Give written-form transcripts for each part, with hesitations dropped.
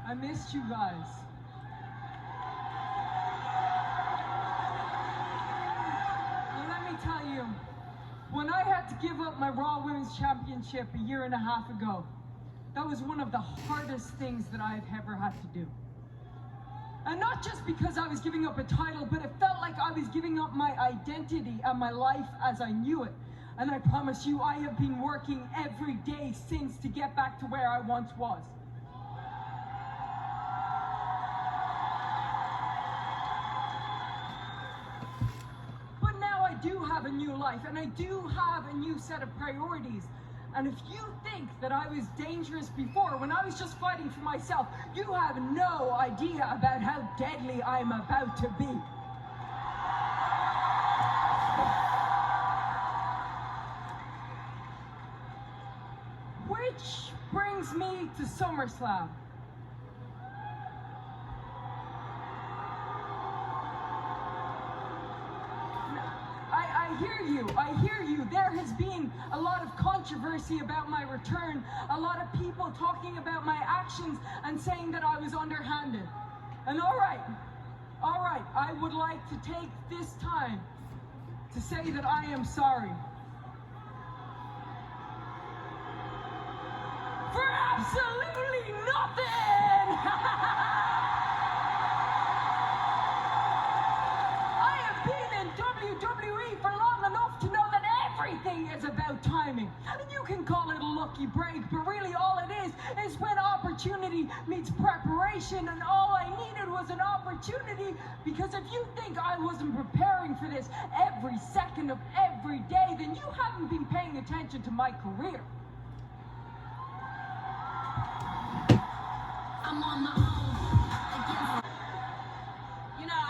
I missed you guys. Well, let me tell you, when I had to give up my Raw Women's Championship a year and a half ago, that was one of the hardest things that I've ever had to do. And not just because I was giving up a title, but it felt like I was giving up my identity and my life as I knew it. And I promise you, I have been working every day since to get back to where I once was. But now I do have a new life, and I do have a new set of priorities. And if you think that I was dangerous before, when I was just fighting for myself, you have no idea about how deadly I'm about to be. Which brings me to SummerSlam. I hear you. There has been a lot of controversy about my return, a lot of people talking about my actions and saying that I was underhanded. And all right, I would like to take this time to say that I am sorry. For absolutely nothing! I have been in WWE for long enough to know that everything is about timing. And you can call it a lucky break, but really all it is when opportunity meets preparation, and all I needed was an opportunity, because if you think I wasn't preparing for this every second of every day, then you haven't been paying attention to my career. I'm on my own. You know,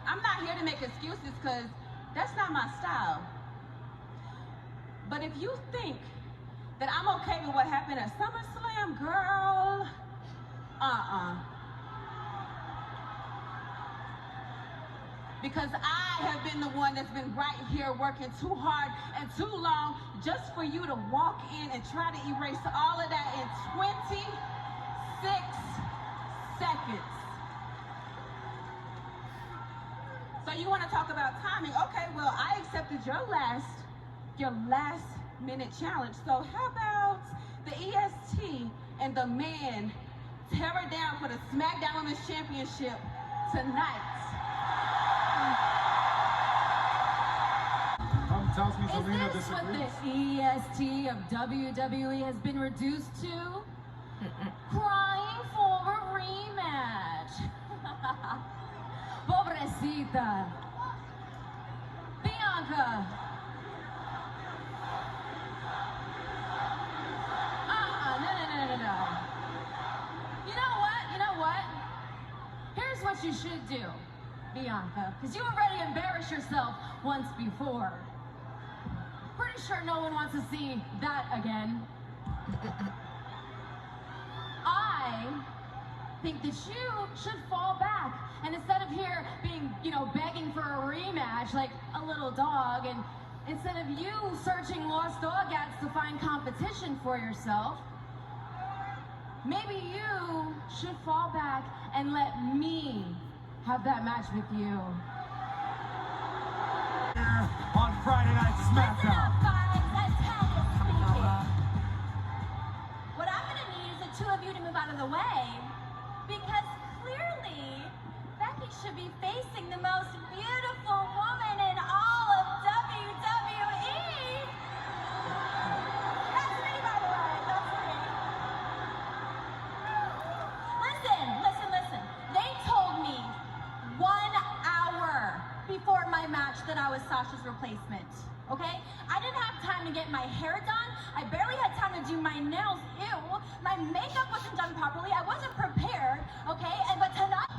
I'm not here to make excuses, because that's not my style. But if you think that I'm okay with what happened at SummerSlam, girl, because I have been the one that's been right here working too hard and too long just for you to walk in and try to erase all of that in 26 seconds. So you want to talk about timing? Okay, well, I accepted your last minute challenge. So how about the EST and the man tear it down for the SmackDown Women's Championship tonight? Tells me Zelina Is this what the EST of WWE has been reduced to? Crying for a rematch. Pobrecita. Bianca. No. You know what? Here's what you should do, Bianca, because you already embarrassed yourself once before. Pretty sure no one wants to see that again. I think that you should fall back, and instead of here being, begging for a rematch like a little dog, and instead of you searching lost dog ads to find competition for yourself, maybe you should fall back and let me have that match with you. On Friday Night SmackDown. What I'm gonna need is the two of you to move out of the way, because clearly Becky should be facing the most beautiful woman in all of WWE. That's me, by the way. That's me. Listen. They told me 1 hour before my match that I was Sasha's replacement, okay? I didn't have time to get my hair done. I barely had time to do my nails. Ew. My makeup wasn't done properly. I wasn't prepared, okay? But tonight,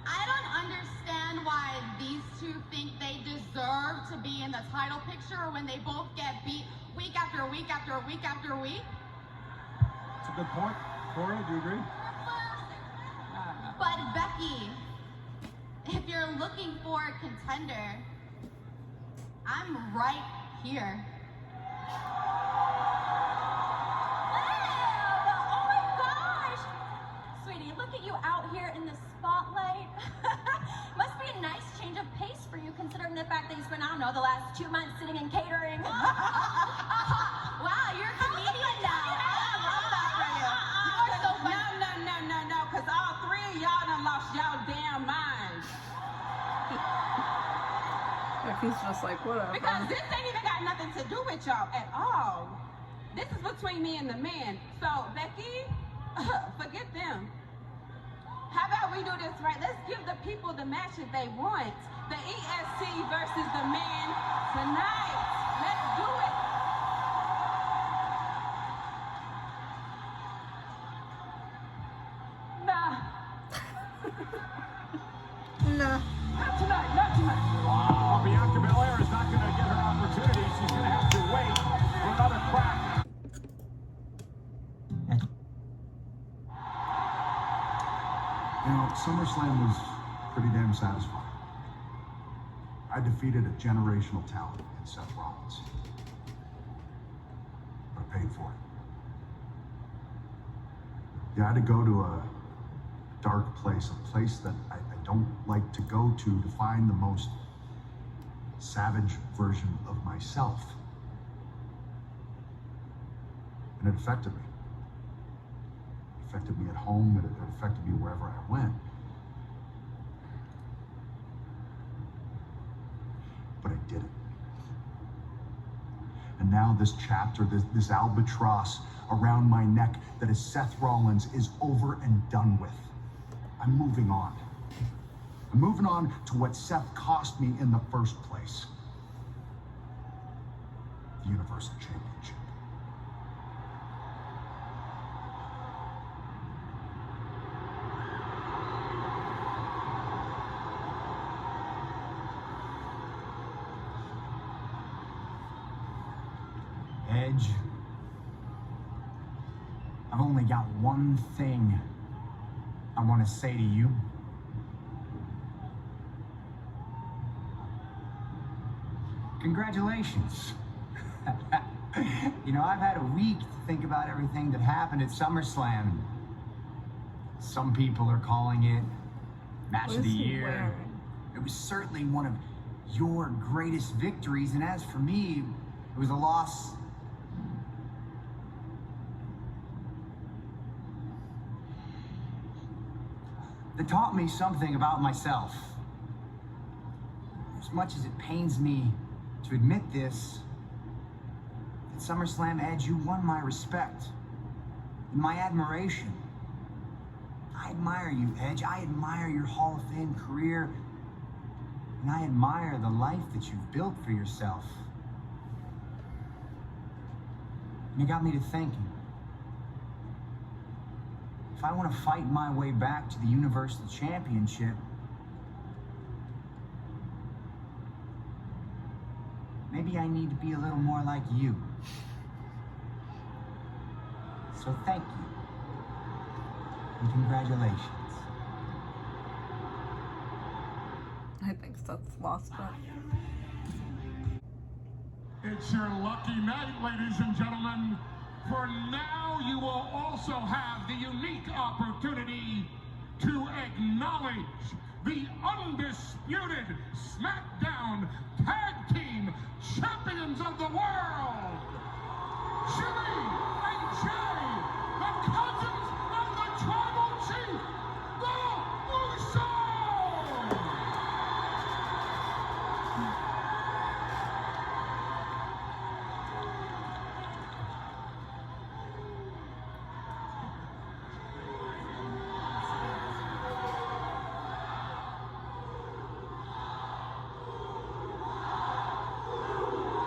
I don't understand why these two think they deserve to be in the title picture when they both get beat week after week after week after week. That's a good point. Corey, do you agree? But Becky, if you're looking for a contender, I'm right here. oh my Becky's just like, whatever. Because this ain't even got nothing to do with y'all at all. This is between me and the man. So, Becky, forget them. How about we do this right? Let's give the people the match that they want. The EST versus the man tonight. Let's do it. Nah, Nah. not tonight, not tonight. Bianca Belair is not going to get her opportunity. She's going to have to wait for another crack. You know, SummerSlam was pretty damn satisfying. I defeated a generational talent in Seth Rollins. But I paid for it. Yeah, I had to go to a dark place, a place that I don't like to go to find the most savage version of myself. And it affected me. It affected me at home, it affected me wherever I went. But I did it. And now this chapter, this albatross around my neck that is Seth Rollins is over and done with. I'm moving on. I'm moving on to what Seth cost me in the first place. The Universal Championship. Edge, I've only got one thing I want to say to you. Congratulations. You know, I've had a week to think about everything that happened at SummerSlam. Some people are calling it Match What of the is he Year. wearing? It was certainly one of your greatest victories, and as for me, it was a loss. That taught me something about myself. As much as it pains me to admit this, at SummerSlam, Edge, you won my respect and my admiration. I admire you, Edge. I admire your Hall of Fame career, and I admire the life that you've built for yourself. And it got me to thinking. If I want to fight my way back to the Universal Championship, maybe I need to be a little more like you. So thank you. And congratulations. I think Seth's lost it. It's your lucky night, ladies and gentlemen. For now, you will also have the unique opportunity to acknowledge the undisputed SmackDown Tag Team Champions of the World, Jimmy and Jay, the cousins of the Tribal Chief, the Usos!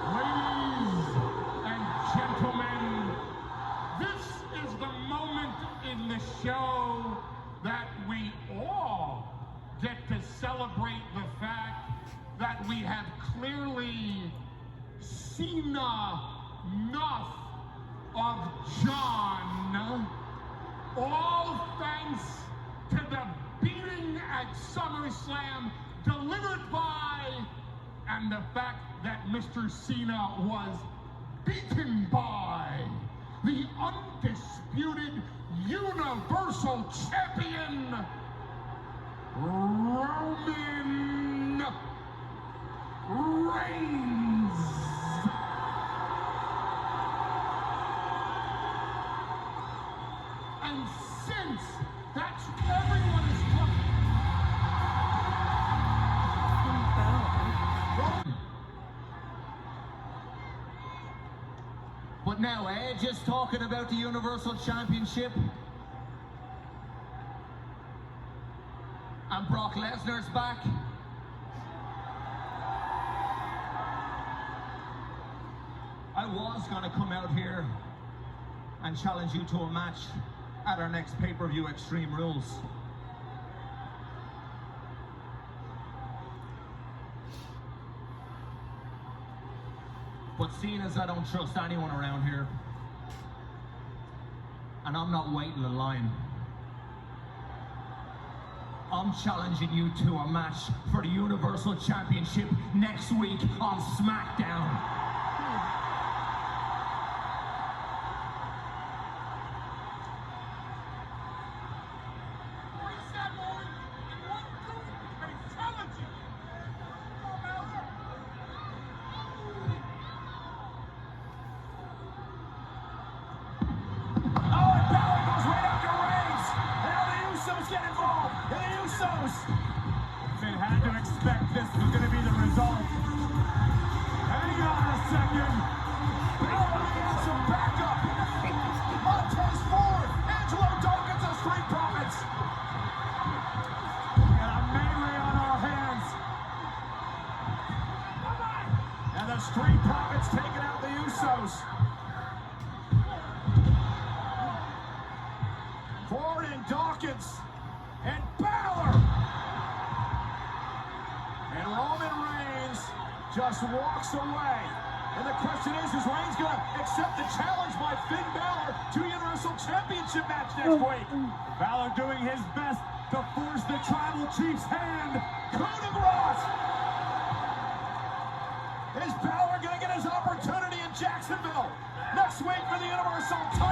Ladies and gentlemen, this is the moment in the show that we all get to celebrate the fact that we have clearly seen enough of John, all thanks to the beating at SummerSlam delivered by, and the fact that Mr. Cena was beaten by the undisputed Universal Champion, Roman Reigns. And since that's everyone is talking, But now, just talking about the Universal Championship. And Brock Lesnar's back. I was gonna come out here and challenge you to a match at our next pay-per-view Extreme Rules. But seeing as I don't trust anyone around here, and I'm not waiting in line, I'm challenging you to a match for the Universal Championship next week on SmackDown. They had to expect this was going to be the result. Hang on a second. Bella gets some backup. Montez forward. Angelo Dawkins of Street Profits. We got a melee on our hands. And the Street Profits taking out the Usos. Ford and Dawkins. And Balor. And Roman Reigns just walks away. And the question is Reigns going to accept the challenge by Finn Balor to Universal Championship match next week? Balor doing his best to force the Tribal Chief's hand. Coup de grace! Is Balor going to get his opportunity in Jacksonville next week for the Universal title?